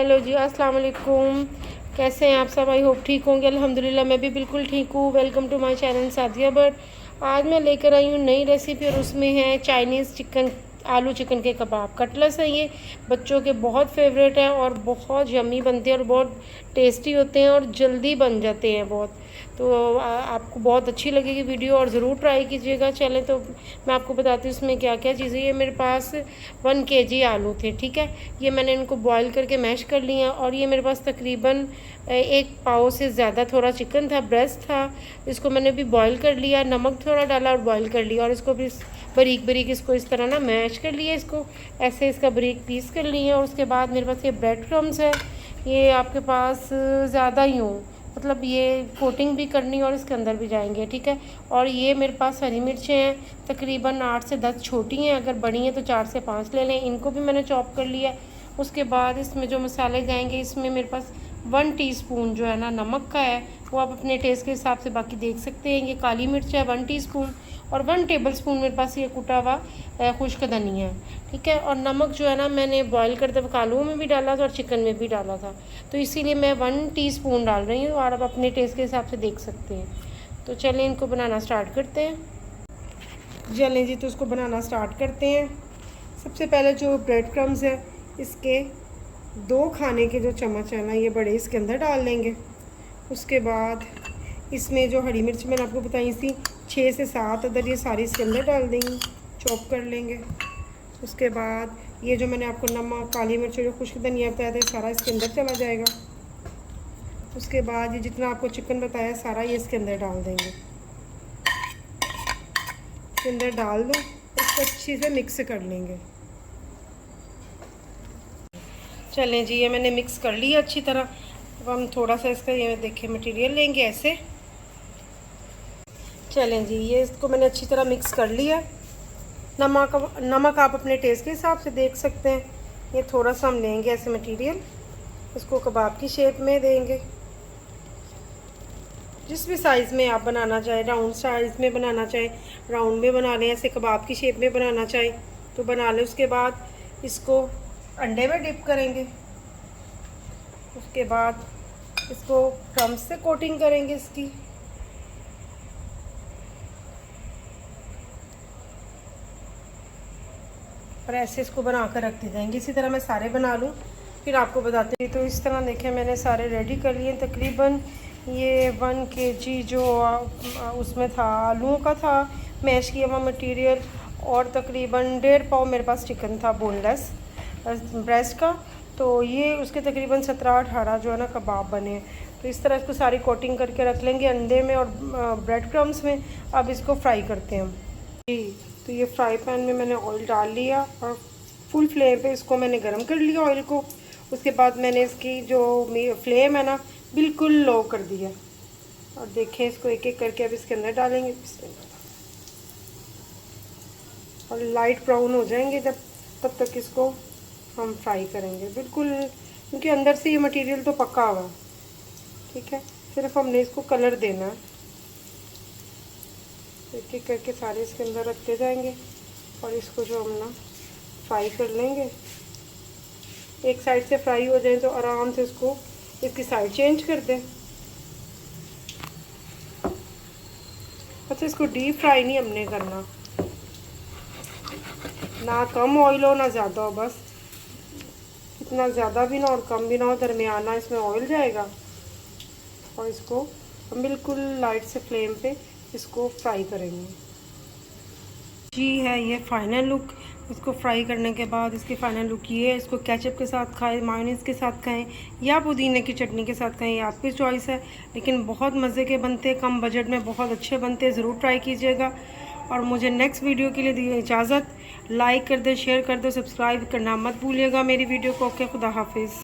Hello जी, अस्सलाम वालेकुम। कैसे हैं आप सब? आई होप ठीक होंगे। अल्हम्दुलिल्लाह मैं भी बिल्कुल ठीक हूँ। Welcome to my channel Sadia Butt. आज मैं लेकर आई हूँ नई रेसिपी और उसमें है चाइनीज़ चिकन, आलू चिकन के कबाब। कटलेट्स हैं ये, बच्चों के बहुत फेवरेट हैं और बहुत यम्मी बनते हैं और बहुत टेस्टी होते हैं और जल्दी बन जाते हैं बहुत। तो आपको बहुत अच्छी लगेगी वीडियो और ज़रूर ट्राई कीजिएगा। चलें तो मैं आपको बताती हूँ इसमें क्या क्या चीज़ें। ये मेरे पास 1 kg आलू थे, ठीक है। ये मैंने इनको बॉईल करके मैश कर लिया और ये मेरे पास तकरीबन 1 पाव से ज़्यादा थोड़ा चिकन था, ब्रेस्ट था। इसको मैंने भी बॉईल कर लिया, नमक थोड़ा डाला और बॉईल कर लिया और इसको भी बारीक बारीक इसको इस तरह ना मैश कर लिया। इसको ऐसे इसका बारीक पीस कर लिया और उसके बाद मेरे पास ये ब्रेड क्रम्स है। ये आपके पास ज़्यादा ही हो, मतलब ये कोटिंग भी करनी और इसके अंदर भी जाएंगे, ठीक है। और ये मेरे पास हरी मिर्चें हैं, तकरीबन 8 से 10 छोटी हैं, अगर बड़ी हैं तो 4 से 5 ले लें। इनको भी मैंने चॉप कर लिया। उसके बाद इसमें जो मसाले जाएंगे, इसमें मेरे पास 1 टीस्पून जो है ना नमक का है, वो आप अपने टेस्ट के हिसाब से बाकी देख सकते हैं। ये काली मिर्च है 1 टीस्पून और 1 टेबलस्पून मेरे पास ये कुटा हुआ खुश्क धनिया है, ठीक है। और नमक जो है ना मैंने बॉईल करते वक्त आलू में भी डाला था और चिकन में भी डाला था, तो इसीलिए मैं 1 टीस्पून डाल रही हूँ और आप अपने टेस्ट के हिसाब से देख सकते हैं। तो चलें इनको बनाना स्टार्ट करते हैं। चलें जी, तो इसको बनाना स्टार्ट करते हैं। सबसे पहले जो ब्रेड क्रम्स है, इसके 2 खाने के जो चम्मच है ना, ये बड़े इसके अंदर डाल लेंगे। उसके बाद इसमें जो हरी मिर्च मैंने आपको बताई थी 6 से 7 अदर, ये सारी इसके अंदर डाल देंगे, चॉप कर लेंगे। उसके बाद ये जो मैंने आपको नमक, काली मिर्च और जो खुश्क धनिया बताया था, सारा इसके अंदर चला जाएगा। उसके बाद ये जितना आपको चिकन बताया सारा ये इसके अंदर डाल देंगे। इसके अंदर डाल दो, इसको अच्छी से मिक्स कर लेंगे। चलें जी, ये मैंने मिक्स कर लिया अच्छी तरह। अब हम थोड़ा सा इसका ये देखिए मटेरियल लेंगे ऐसे। चलें जी, ये इसको मैंने अच्छी तरह मिक्स कर लिया। नमक आप अपने टेस्ट के हिसाब से देख सकते हैं। ये थोड़ा सा हम लेंगे ऐसे मटेरियल, इसको कबाब की शेप में देंगे। जिस भी साइज़ में आप बनाना चाहें, राउंड साइज़ में बनाना चाहें राउंड में बना लें, ऐसे कबाब की शेप में बनाना चाहें तो बना लें। उसके बाद इसको अंडे में डिप करेंगे। उसके बाद इसको क्रम्स से कोटिंग करेंगे इसकी। और ऐसे इसको बना कर रखते जाएंगे। इसी तरह मैं सारे बना लूँ फिर आपको बताती हूँ। तो इस तरह देखें मैंने सारे रेडी कर लिए। तकरीबन ये 1 kg जो उसमें था आलूओं का था मैश किया हुआ मटीरियल, और तकरीबन 1.5 पाव मेरे पास चिकन था बोनलेस ब्रेस्ट का। तो ये उसके तकरीबन 17-18 जो है ना कबाब बने। तो इस तरह इसको सारी कोटिंग करके रख लेंगे अंडे में और ब्रेड क्रम्स में। अब इसको फ्राई करते हैं हम जी। तो ये फ्राई पैन में मैंने ऑयल डाल लिया और फुल फ्लेम पे इसको मैंने गरम कर लिया ऑयल को। उसके बाद मैंने इसकी जो फ्लेम है ना बिल्कुल लो कर दिया। और देखें इसको एक एक करके अब इसके अंदर डालेंगे और लाइट ब्राउन हो जाएंगे जब, तब तक इसको हम फ्राई करेंगे बिल्कुल, क्योंकि अंदर से ये मटेरियल तो पका हुआ, ठीक है। सिर्फ हमने इसको कलर देना है। एक एक करके सारे इसके अंदर रखते जाएंगे और इसको जो हम ना फ्राई कर लेंगे। एक साइड से फ्राई हो जाए तो आराम से इसको इसकी साइड चेंज कर दें। अच्छा, इसको डीप फ्राई नहीं हमने करना, ना कम ऑयल हो ना ज़्यादा हो, बस इतना ज़्यादा भी ना और कम भी ना हो, दरमियाना इसमें ऑयल जाएगा। और इसको हम बिल्कुल लाइट से फ्लेम पे इसको फ्राई करेंगे जी। है ये फाइनल लुक। इसको फ्राई करने के बाद इसकी फाइनल लुक ये है। इसको केचप के साथ खाएं, मायोनीज के साथ खाएं या पुदीने की चटनी के साथ खाएं, ये आपकी चॉइस है। लेकिन बहुत मज़े के बनते हैं, कम बजट में बहुत अच्छे बनते हैं, ज़रूर ट्राई कीजिएगा। और मुझे नेक्स्ट वीडियो के लिए दीजिए इजाज़त। लाइक कर दें, शेयर कर दें, सब्सक्राइब करना मत भूलिएगा मेरी वीडियो को। ओके, खुदा हाफिज़।